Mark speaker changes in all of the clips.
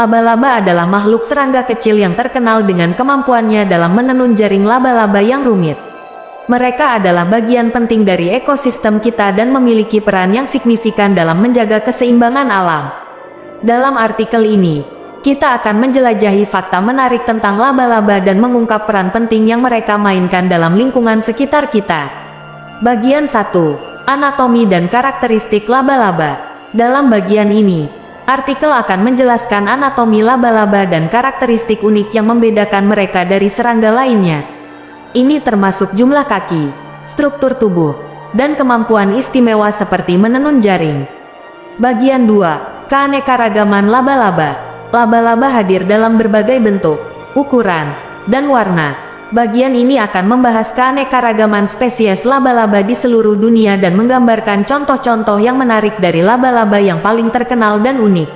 Speaker 1: Laba-laba adalah makhluk serangga kecil yang terkenal dengan kemampuannya dalam menenun jaring laba-laba yang rumit. Mereka adalah bagian penting dari ekosistem kita dan memiliki peran yang signifikan dalam menjaga keseimbangan alam. Dalam artikel ini, kita akan menjelajahi fakta menarik tentang laba-laba dan mengungkap peran penting yang mereka mainkan dalam lingkungan sekitar kita. Bagian 1. Anatomi dan karakteristik laba-laba. Dalam bagian ini, artikel akan menjelaskan anatomi laba-laba dan karakteristik unik yang membedakan mereka dari serangga lainnya. Ini termasuk jumlah kaki, struktur tubuh, dan kemampuan istimewa seperti menenun jaring. Bagian 2. Keanekaragaman laba-laba. Laba-laba hadir dalam berbagai bentuk, ukuran, dan warna. Bagian ini akan membahas keanekaragaman spesies laba-laba di seluruh dunia dan menggambarkan contoh-contoh yang menarik dari laba-laba yang paling terkenal dan unik.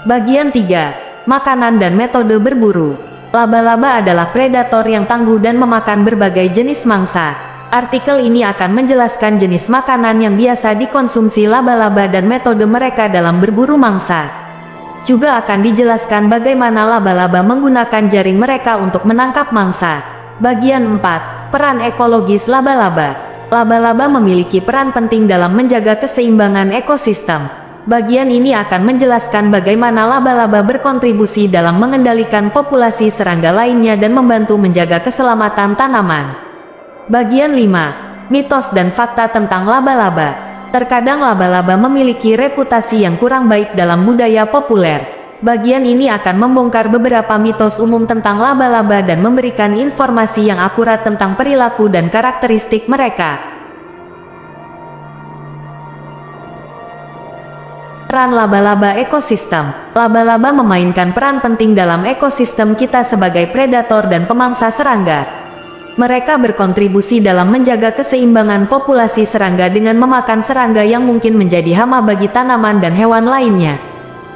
Speaker 1: Bagian 3. Makanan dan metode berburu. Laba-laba adalah predator yang tangguh dan memakan berbagai jenis mangsa. Artikel ini akan menjelaskan jenis makanan yang biasa dikonsumsi laba-laba dan metode mereka dalam berburu mangsa. Juga akan dijelaskan bagaimana laba-laba menggunakan jaring mereka untuk menangkap mangsa. Bagian 4. Peran ekologis laba-laba. Laba-laba memiliki peran penting dalam menjaga keseimbangan ekosistem. Bagian ini akan menjelaskan bagaimana laba-laba berkontribusi dalam mengendalikan populasi serangga lainnya dan membantu menjaga keselamatan tanaman. Bagian 5. Mitos dan fakta tentang laba-laba. Terkadang laba-laba memiliki reputasi yang kurang baik dalam budaya populer. Bagian ini akan membongkar beberapa mitos umum tentang laba-laba dan memberikan informasi yang akurat tentang perilaku dan karakteristik mereka. Peran laba-laba ekosistem. Laba-laba memainkan peran penting dalam ekosistem kita sebagai predator dan pemangsa serangga. Mereka berkontribusi dalam menjaga keseimbangan populasi serangga dengan memakan serangga yang mungkin menjadi hama bagi tanaman dan hewan lainnya.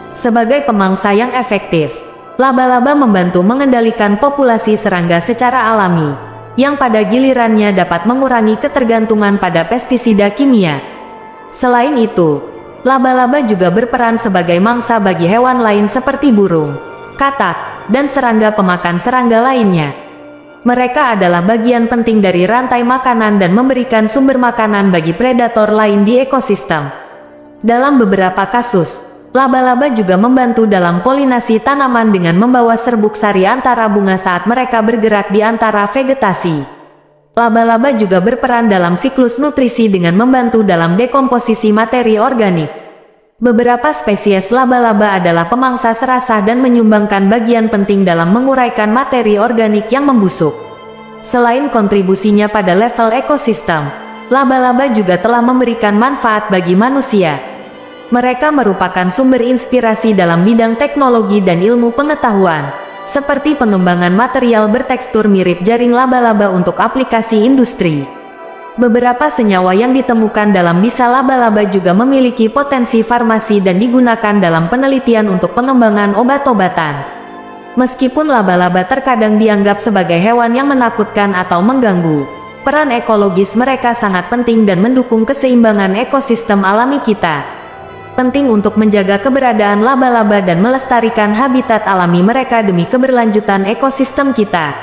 Speaker 1: Sebagai pemangsa yang efektif, laba-laba membantu mengendalikan populasi serangga secara alami, yang pada gilirannya dapat mengurangi ketergantungan pada pestisida kimia. Selain itu, laba-laba juga berperan sebagai mangsa bagi hewan lain seperti burung, katak, dan serangga pemakan serangga lainnya. Mereka adalah bagian penting dari rantai makanan dan memberikan sumber makanan bagi predator lain di ekosistem. Dalam beberapa kasus, laba-laba juga membantu dalam polinasi tanaman dengan membawa serbuk sari antara bunga saat mereka bergerak di antara vegetasi. Laba-laba juga berperan dalam siklus nutrisi dengan membantu dalam dekomposisi materi organik. Beberapa spesies laba-laba adalah pemangsa serasah dan menyumbangkan bagian penting dalam menguraikan materi organik yang membusuk. Selain kontribusinya pada level ekosistem, laba-laba juga telah memberikan manfaat bagi manusia. Mereka merupakan sumber inspirasi dalam bidang teknologi dan ilmu pengetahuan, seperti pengembangan material bertekstur mirip jaring laba-laba untuk aplikasi industri. Beberapa senyawa yang ditemukan dalam bisa laba-laba juga memiliki potensi farmasi dan digunakan dalam penelitian untuk pengembangan obat-obatan. Meskipun laba-laba terkadang dianggap sebagai hewan yang menakutkan atau mengganggu, peran ekologis mereka sangat penting dan mendukung keseimbangan ekosistem alami kita. Penting untuk menjaga keberadaan laba-laba dan melestarikan habitat alami mereka demi keberlanjutan ekosistem kita.